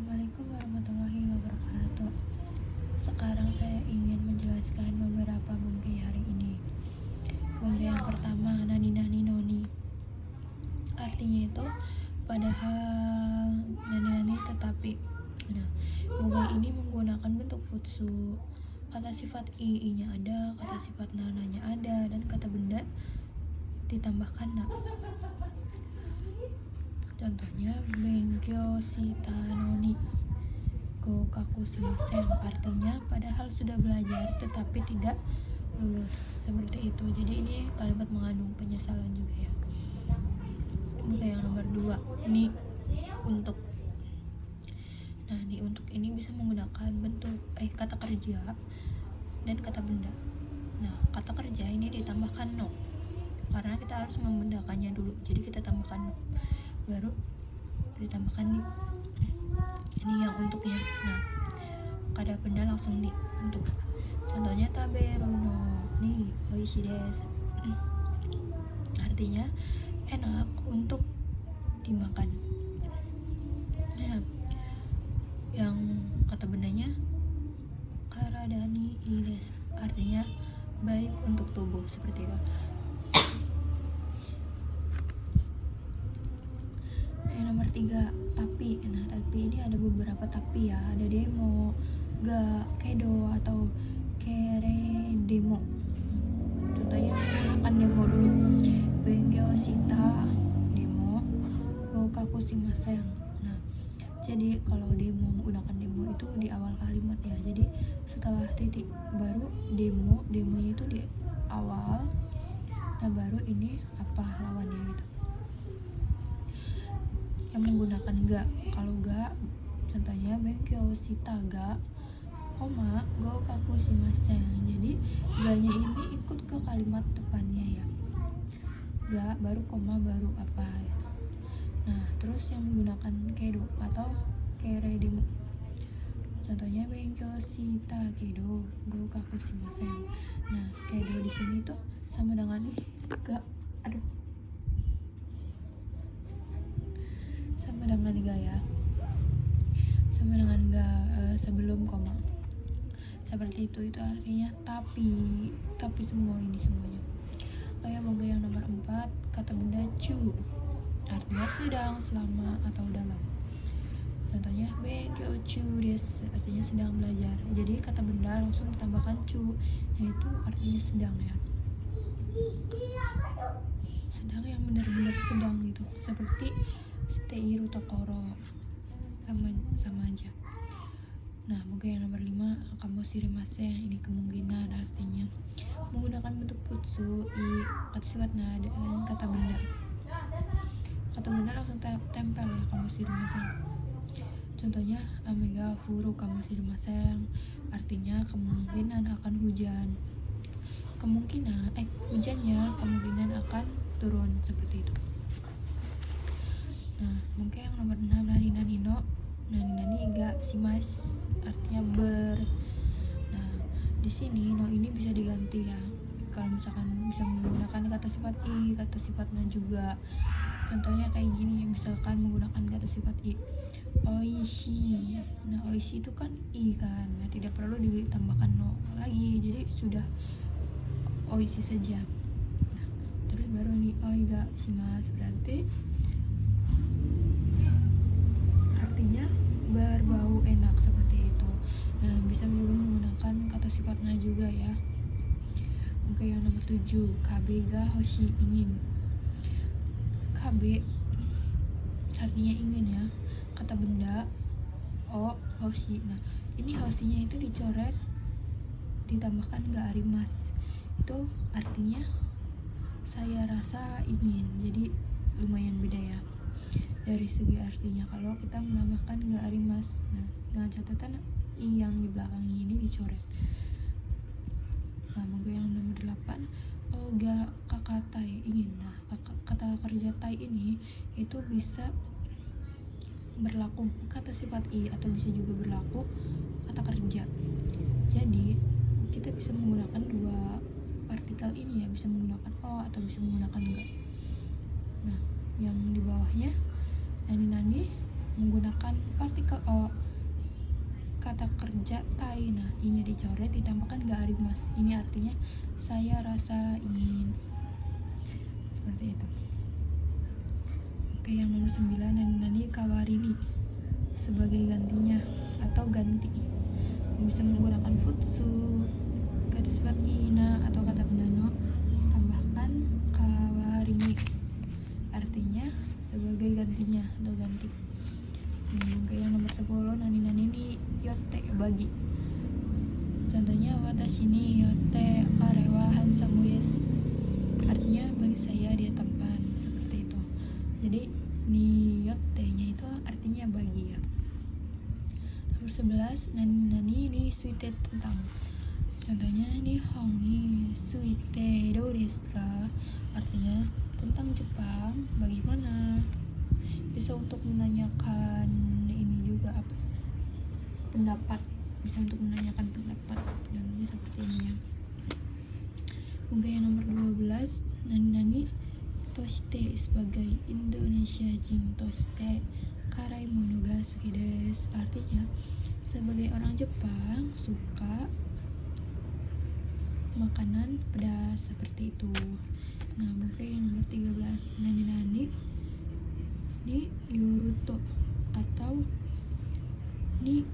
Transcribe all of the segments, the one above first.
Assalamualaikum warahmatullahi wabarakatuh. Sekarang saya ingin menjelaskan beberapa bungkai hari ini. Bungkai yang pertama, nani nani noni. Artinya itu padahal nani nani tetapi. Nah, bungkai ini menggunakan bentuk futsu. Kata sifat i-nya ada, kata sifat nananya ada, dan kata benda ditambahkan na. Contohnya Benkyo shita noni gokaku shimasen, artinya padahal sudah belajar tetapi tidak lulus, seperti itu. Jadi ini kalimat mengandung penyesalan juga ya. Oke, yang nomor 2, ni untuk. Nah, ni untuk ini bisa menggunakan bentuk kata kerja dan kata benda. Nah, kata kerja ini ditambahkan no karena kita harus membedakannya dulu. Jadi kita tambahkan no, baru ditambahkan ni. Ini yang untuknya. Nah, kata benda langsung ni untuk. Contohnya taberu no ni oishi desu, artinya enak untuk dimakan. Nah, yang kata bendanya karada ni ii desu, artinya baik untuk tubuh, seperti itu. Yang nomor 3, tapi. Nah, tapi ini ada beberapa tapi ya. Ada demo, ga, kedo, atau kere demo. Contohnya menggunakan demo dulu. Benkyo shita demo gokaku shimasen. Nah, jadi kalau demo, menggunakan demo itu di awal kalimat ya. Jadi setelah titik baru demo, demonya itu di awal. Nah, baru ini apa lawannya gitu. Yang menggunakan ga. Kalau ga, contohnya Benkyo shita ga, koma gokaku shimasen. Jadi ga-nya ini ikut ke kalimat depannya ya. Ga baru koma baru apa ya. Nah, terus yang menggunakan kedo atau kere demo. Contohnya Benkyo shita kedo gokaku shimasen. Nah, kedo di sini tuh sama dengan ga. Sama dengan ga ya. Sama dengan ga sebelum koma. Seperti itu artinya tapi semua ini semuanya. Bangga yang nomor 4, kata benda cu, artinya sedang, selama, atau dalam. Contohnya Benkyo chu desu, artinya sedang belajar. Jadi kata benda langsung ditambahkan cu, yaitu artinya sedang ya. Sedang yang benar-benar sedang gitu. Seperti steiru tokoro, sama aja. Nah, mungkin yang nomor 5, kamu shirimasen. Ini kemungkinan, artinya menggunakan bentuk futsu, kata sifat na, dan kata benda. Kata benda langsung tempel ya, kamu shirimasen. Contohnya amega furu kamu shirimasen, artinya kemungkinan akan hujan. Hujannya kemungkinan akan turun, seperti itu. Nah, mungkin yang nomor 6, nani nani no. Nani nani ga shimas, artinya ber. Nah, di sini no ini bisa diganti ya. Kalau misalkan bisa menggunakan kata sifat i, kata sifat na juga. Contohnya kayak gini, misalkan menggunakan kata sifat i, oishi. Nah, oishi itu kan i kan. Nah, tidak perlu ditambahkan no lagi. Jadi sudah oishi saja. Nah, terus baru ni oi ga shimasu, berarti artinya berbau enak, seperti itu. Nah, bisa juga menggunakan kata sifat na juga ya. Oke, yang nomor 7, kabe ga hoshi, ingin. Kabe artinya ingin ya. Kata benda o hoshi. Nah, ini hoshinya itu dicoret ditambahkan ga arimas. Itu artinya saya rasa ingin. Jadi lumayan beda ya dari segi artinya kalau kita menambahkan ga arimas. Nah, dengan catatan i yang di belakang ini dicoret. Nah, mungkin yang nomor 8, ga kakatai, ingin. Nah, kata kerja tai ini itu bisa berlaku kata sifat i atau bisa juga berlaku kata kerja. Jadi kita bisa menggunakan dua partikel ini ya, bisa menggunakan o atau bisa menggunakan ga. Nah, yang di bawahnya nani-nani menggunakan partikel o kata kerja tai, nah ini dicoret ditambahkan ga arimas, ini artinya saya rasain, seperti itu. Oke, yang nomor 9, nani kawarini sebagai gantinya atau ganti, bisa menggunakan futsu, kata seperti ina atau kata bendano, tambahkan kawarini artinya sebagai gantinya atau ganti. Oke, yang nomor 10, nani ni yotte bagi, contohnya watashi ni yotte kare wa hansamu desu, artinya bagi saya dia tampan, seperti itu. Jadi ni yotte nya itu artinya bagi ya. Nomor 11, nani ni suite tentang, contohnya nihon ni suite dou desu ka, artinya tentang Jepang bagaimana, bisa untuk menanyakan ini juga apa sih, pendapat, bisa untuk menanyakan pendapat, contohnya seperti ini ya. Oke, yang nomor 12, nani toshite sebagai Indonesia jin toshite karai mono ga suki desu, artinya sebagai orang Jepang suka makanan pedas, seperti itu. Nah, mungkin yang nomor 13, nani ni yoruto atau ni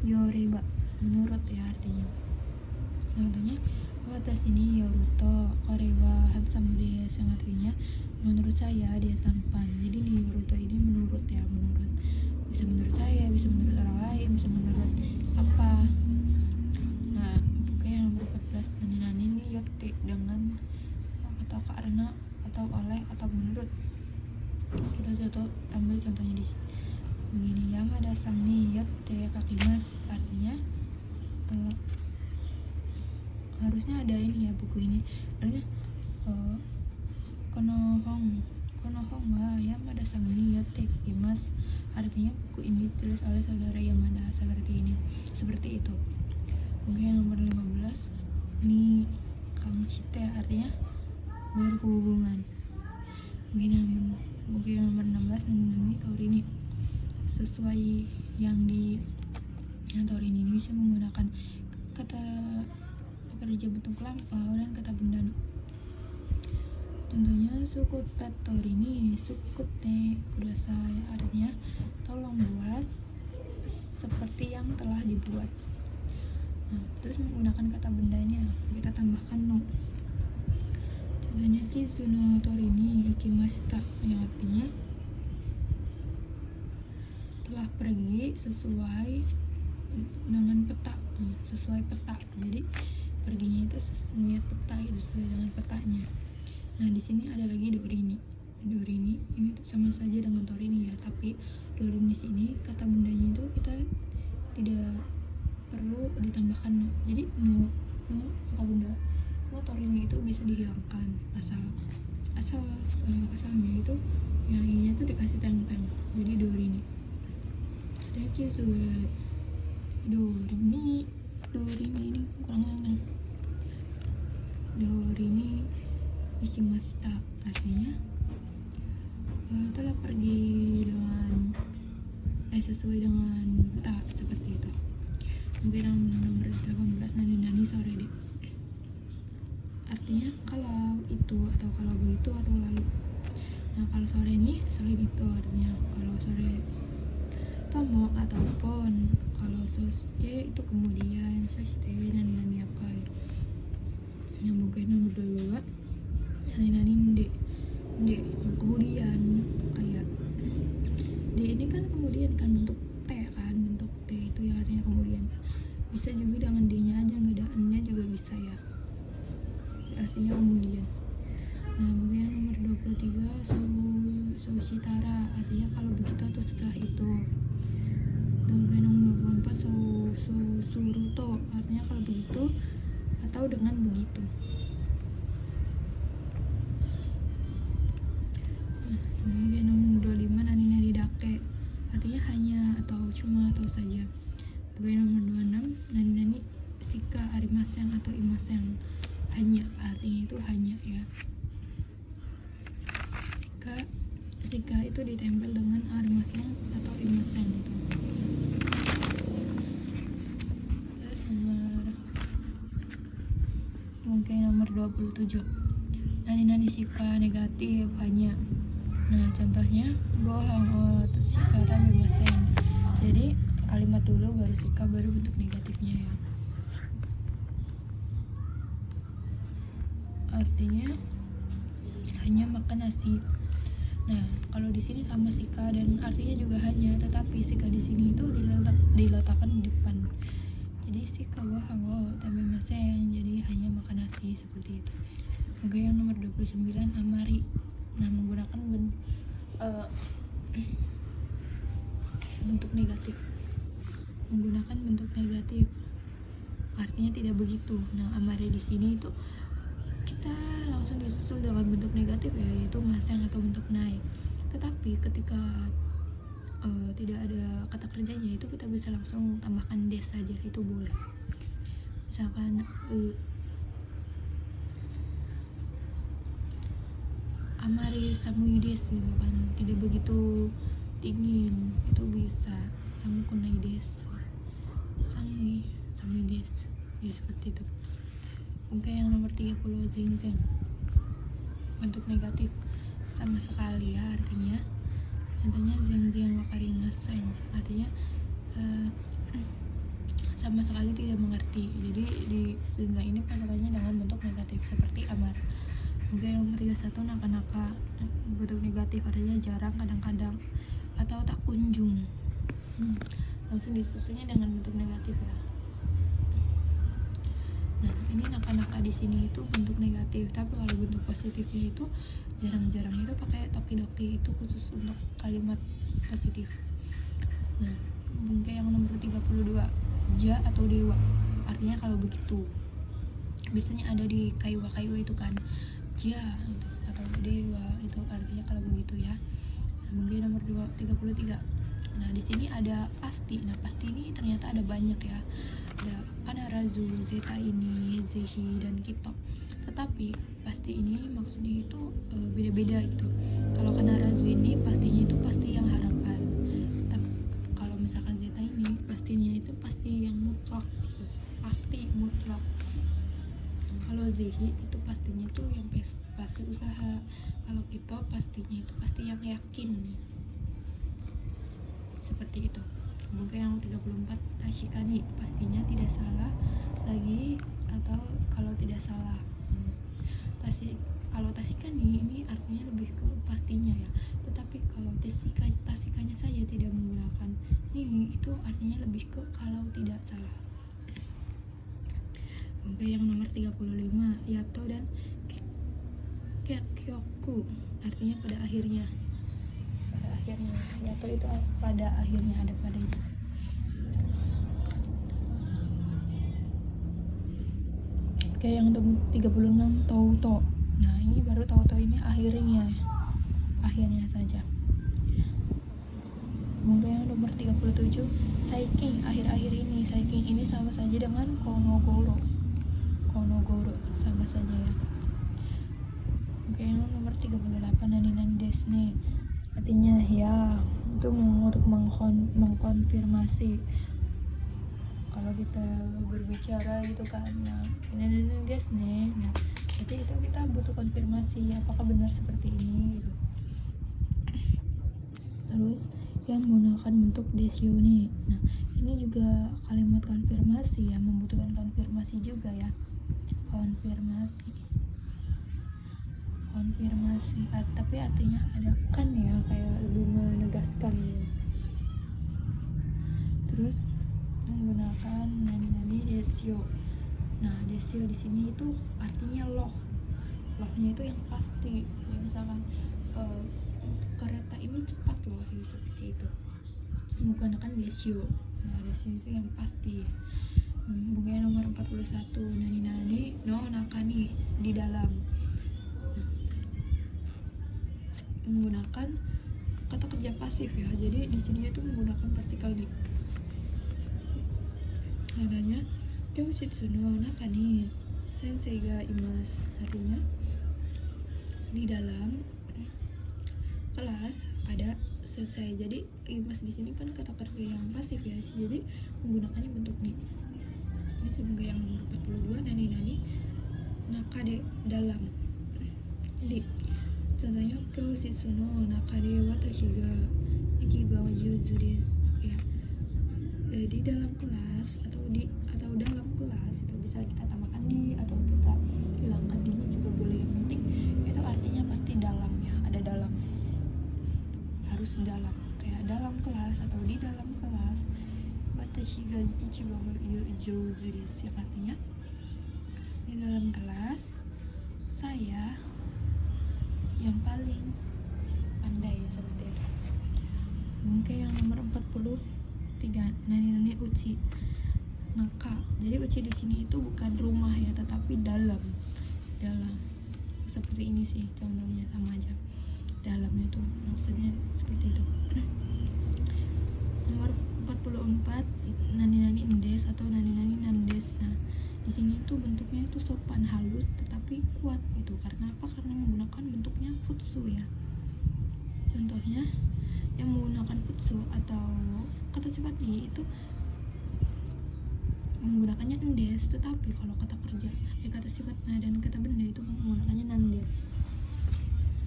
yoreba, menurut ya artinya. Contohnya watashi ni yoruto kare wa hansamu desu, yang artinya menurut saya dia tampan. Jadi ni yoruto ini menurut ya, menurut, bisa menurut saya, bisa menurut orang lain, bisa menurut apa. Nah, oke, yang nomor 14, nani ni yotte dengan atau karena atau oleh atau menurut. Kita ambil contohnya di sini. Begini, Yamada sang ni yotte kakimasu, artinya harusnya ada ini ya, buku ini artinya konohong wa Yamada sang ni yotte kakimasu, artinya buku ini ditulis oleh saudara Yamada, seperti itu. Kemudian nomor 15, ni kamshite, artinya berhubungan. Mungkin nomor 16, nani torini sesuai yang torini ini bisa menggunakan kata pekerja bentuk lampau dan kata bendano. Contohnya sukutta torini sukutte kudasai, artinya tolong buat seperti yang telah dibuat. Nah, terus menggunakan kata bendanya kita tambahkan no. Contohnya chizu no torini ikimashita, yang artinya telah pergi sesuai dengan peta, sesuai peta. Jadi perginya itu melihat peta, itu sesuai dengan petanya. Nah, di sini ada lagi dorini. Dorini ini tuh sama saja dengan torini ya, tapi dorini sini kata bendanya itu kita tidak perlu ditambahkan no. Jadi no kata benda torini itu bisa dihilangkan asalnya itu yang ininya tuh dikasih teng-teng, jadi dorini. Ada juga dorini ini kurang enak. Dorini ikimashita, artinya telah pergi dengan sesuai dengan peta, seperti itu. Mungkin yang nomor 18, nani sore deh, artinya kalau itu atau kalau begitu atau lalu. Nah, kalau sore ini selain itu, artinya kalau sore tomo ataupun kalau sosuke itu kemudian, sosuke nani apa gitu. Yang mungkin nomor 2, nani nde kemudian, kayak D ini kan kemudian kan bentuk T kan, bentuk T itu yang artinya kemudian. Bisa juga dengan D-nya aja, nggak ada N-nya juga bisa ya, artinya kemudian. Nah, kemudian nomor 23, Soshitara, artinya kalau begitu atau setelah itu. Dan kemudian nomor 24, Suruto, artinya kalau begitu atau dengan begitu. Nah, kemudian nomor 25, nani dake, artinya hanya atau cuma atau saja. Kemudian nomor 26, nani shika arimasen atau imasen, hanya, artinya itu hanya ya. Shika itu ditempel dengan arimasen atau imasen itu. 37. Nani shika negatif hanya. Nah, contohnya gohang shika tabemasen. Jadi kalimat dulu baru shika baru bentuk negatifnya ya. Artinya hanya makan nasi. Nah, kalau di sini sama shika dan artinya juga hanya, tetapi shika di sini itu diletakkan di depan. Jadi shika gohang tabemasen, jadi hanya makan nasi seperti itu. Oke, yang nomor 29 amari. Nah, menggunakan bentuk negatif. Menggunakan bentuk negatif artinya tidak begitu. Nah, amari di sini itu kita langsung disusul dengan bentuk negatif yaitu maseng atau bentuk naik. Tetapi ketika tidak ada kata kerjanya itu kita bisa langsung tambahkan des saja, itu boleh. Misalkan amari samui des gitu kan, tidak begitu dingin, itu bisa samu kunai des, samui des ya, seperti itu. Oke, yang nomor 30 zenzen, bentuk negatif sama sekali ya, artinya contohnya zenzen wakarimasen, artinya sama sekali tidak mengerti. Jadi di zenzen ini pasangannya dengan bentuk negatif seperti amar. Oke, yang nomor 31 naka-naka, bentuk negatif artinya jarang, kadang-kadang, atau tak kunjung. Langsung disusulnya dengan bentuk negatif ya. Nah, ini naka-naka di sini itu bentuk negatif, tapi kalau bentuk positifnya itu jarang-jarang itu pakai tokidoki, itu khusus untuk kalimat positif. Nah, oke, yang nomor 32 ja atau dewa, artinya kalau begitu. Biasanya ada di kaiwa itu kan, ja gitu, atau dewa itu artinya kalau begitu ya. Kemudian nomor 33. Nah, di sini ada pasti. Nah, pasti ini ternyata ada banyak ya. Ada kanarazu, zeta ini, zehi, dan kito. Tetapi pasti ini maksudnya itu beda-beda gitu. Kalau kanarazu ini pastinya itu pasti yang harapan. Tapi kalau misalkan zeta ini pastinya itu pasti yang mutlak gitu. Pasti mutlak. Kalau zehi itu pastinya itu yang pasti usaha. Kalau kito pastinya itu pasti yang yakin nih. Seperti itu. Mungkin yang 34 tashikani, pastinya tidak salah lagi, atau kalau tidak salah. Kalau tashikani ini artinya lebih ke pastinya ya. Tetapi kalau tasikanya saja tidak menggunakan ini, itu artinya lebih ke kalau tidak salah. Oke, yang nomor 35 yato dan kekyoku, artinya pada akhirnya. Yato itu pada akhirnya, ada pada itu. Oke, yang 36 touto. Nah, ini baru touto ini akhirnya saja. Mungkin yang nomor 37 saiking, akhir-akhir ini. Saiking ini sama saja dengan konogoro sama saja ya. Oke, yang nomor 38 nani desne, artinya ya itu untuk mengkonfirmasi. Kalau kita berbicara gitu kan, nah ini desne, nah jadi itu kita butuh konfirmasi apakah benar seperti ini gitu. Terus yang menggunakan bentuk desyo nih, nah ini juga kalimat konfirmasi ya, membutuhkan konfirmasi juga ya. Konfirmasi tapi artinya ada kan ya, kayak lebih menegaskan ya. Terus menggunakan nani desyo. Nah, desyo di sini itu artinya lohnya itu yang pasti ya, misalkan kereta ini cepat loh ya, seperti itu menggunakan desyo. Nah, desyo itu yang pasti. Bukan nomor 41 nani no nakani, di dalam. Menggunakan kata kerja pasif ya, jadi di sini itu menggunakan partikel di. Adanya kyoshitsu no nakani sensei ga imasu, artinya di dalam kelas ada sensei. Jadi imasu di sini kan kata kerja yang pasif ya, jadi menggunakannya bentuk ni. Ini sebagai yang nomor 42 nani nakade dalam. Di contohnya kyositsu no nakade watashi ga ichiban jouzu desu ya. Di dalam kelas atau dalam kelas itu bisa kita tambahkan di atau kita hilangkan di juga boleh, yang penting itu artinya pasti dalam ya, ada dalam, harus dalam, kayak dalam kelas atau di dalam kelas. Watashi ga ichiban jouzu desu, yang artinya di dalam kelas saya yang paling pandai, seperti itu. Mungkin yang nomor 43, nani uchi naka. Jadi uchi di sini itu bukan rumah ya, tetapi dalam. Seperti ini sih contohnya, sama aja. Dalamnya tuh maksudnya seperti itu. Nomor 44, nani indes atau nani nandes. Nah, di sini tuh bentuknya itu sopan, halus tetapi kuat itu. Karena apa? Karena menggunakan bentuknya futsu ya. Contohnya yang menggunakan futsu atau kata sifat ni itu menggunakannya endes, tetapi kalau kata kerja kata sifatnya dan kata benda itu menggunakannya nandes.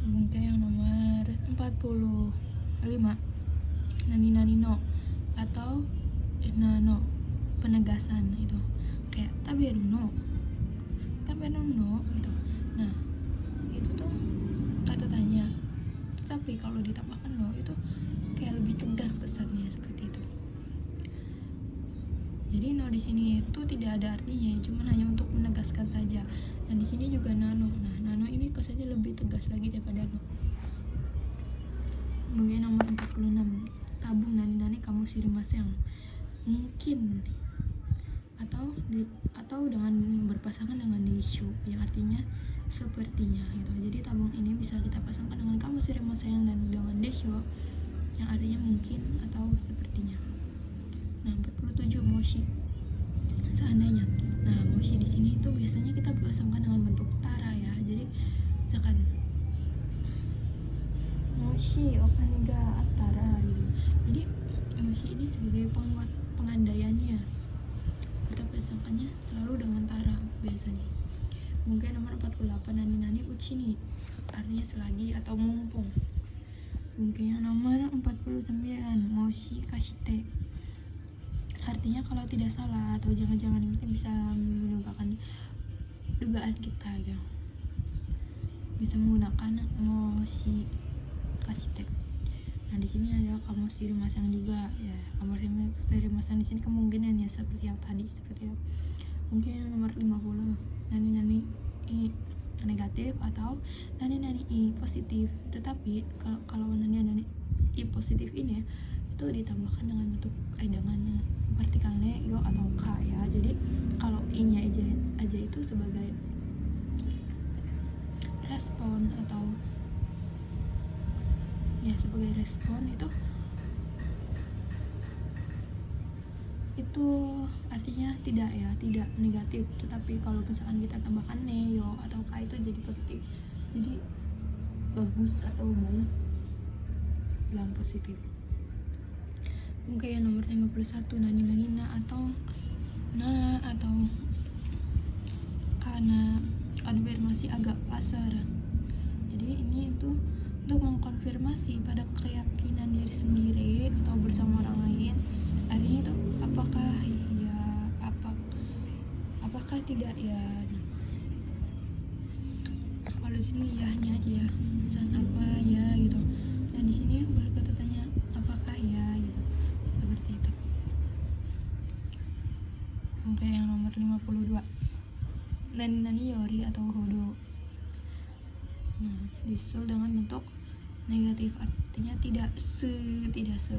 Mungkin yang nomor 45, nani no atau nano, penegasan itu, kayak taberu no gitu. Nah, itu tuh kata tanya, tetapi kalau ditambahkan no itu kayak lebih tegas kesannya, seperti itu. Jadi no di sini itu tidak ada artinya, cuma hanya untuk menegaskan saja. Dan di sini juga nano. Nah, nano ini kesannya lebih tegas lagi daripada no. Kemudian nomor 46, tabung nani kamu sirimasen. Mungkin atau dengan berpasangan dengan desho, yang artinya sepertinya gitu. Jadi tabung ini bisa kita pasangkan dengan kamu sirimasen dan dengan desho, yang artinya mungkin atau sepertinya. Nah, 47, moshi, seandainya. Nah, moshi di sini itu biasanya kita pasangkan dengan bentuk tara ya. Jadi misalkan moshi okane ga attara gitu. Jadi moshi ini sebagai penguat pengandaiannya, kita pasangkannya selalu dengan tara biasanya. Mungkin nomor 48, nani uchi ni, artinya selagi atau mumpung. Mungkin yang nomor 49, moshi kashite, artinya kalau tidak salah atau jangan-jangan kita bisa mendugakan dugaan kita gitu. Bisa menggunakan moshi kashite. Nah, di sini ada kamu sirimasen juga ya. Kamu sirimasen di sini kemungkinannya seperti yang tadi, seperti itu. Mungkin yang nomor 50, nani negatif atau nani positif. Tetapi kalau nani positif ini itu ditambahkan dengan bentuk dengan partikelnya yo atau k ya. Jadi kalau i-nya aja itu sebagai respon atau ya sebagai respon, itu artinya tidak ya, tidak negatif. Tetapi kalau misalkan kita tambahkan yo atau k itu jadi positif, jadi bagus atau baik yang positif. Mungkin yang nomor 51, nani atau karena konfirmasi agak pasar. Jadi ini itu untuk mengkonfirmasi pada keyakinan diri sendiri atau bersama orang lain. Artinya itu apakah ya, apakah tidak ya. Kalau di sini ya hanya aja ya, dan apa ya gitu. Dan di sini baru kata tanya apakah ya gitu, seperti itu. Oke, yang nomor 52, nani yori atau hodo. Nah, disusul dengan bentuk negatif, artinya tidak se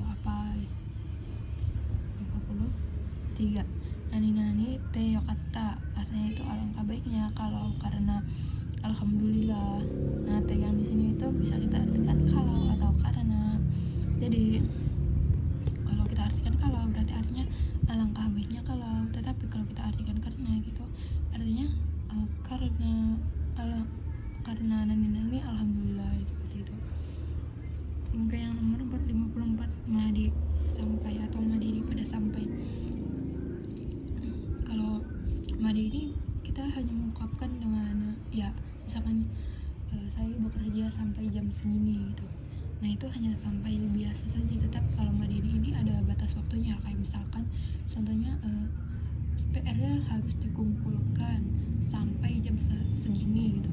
apa. 53, nani te yokata, artinya itu alangkah baiknya kalau, karena alhamdulillah. Nah, te yang di sini itu bisa kita artikan kalau atau karena. Jadi kalau kita artikan kalau berarti artinya alangkah baiknya kalau, tetapi kalau kita artikan karena gitu artinya karena nani alhamdulillah, seperti itu. Mungkin yang nomor 54, madi sampai atau madiri pada sampai. Kalau madi ini kita hanya mengungkapkan dengan ya misalkan saya bekerja sampai jam segini gitu. Nah itu hanya sampai biasa saja, tetap kalau Madeni ini ada batas waktunya, kayak misalkan contohnya PR-nya harus dikumpulkan sampai jam segini gitu.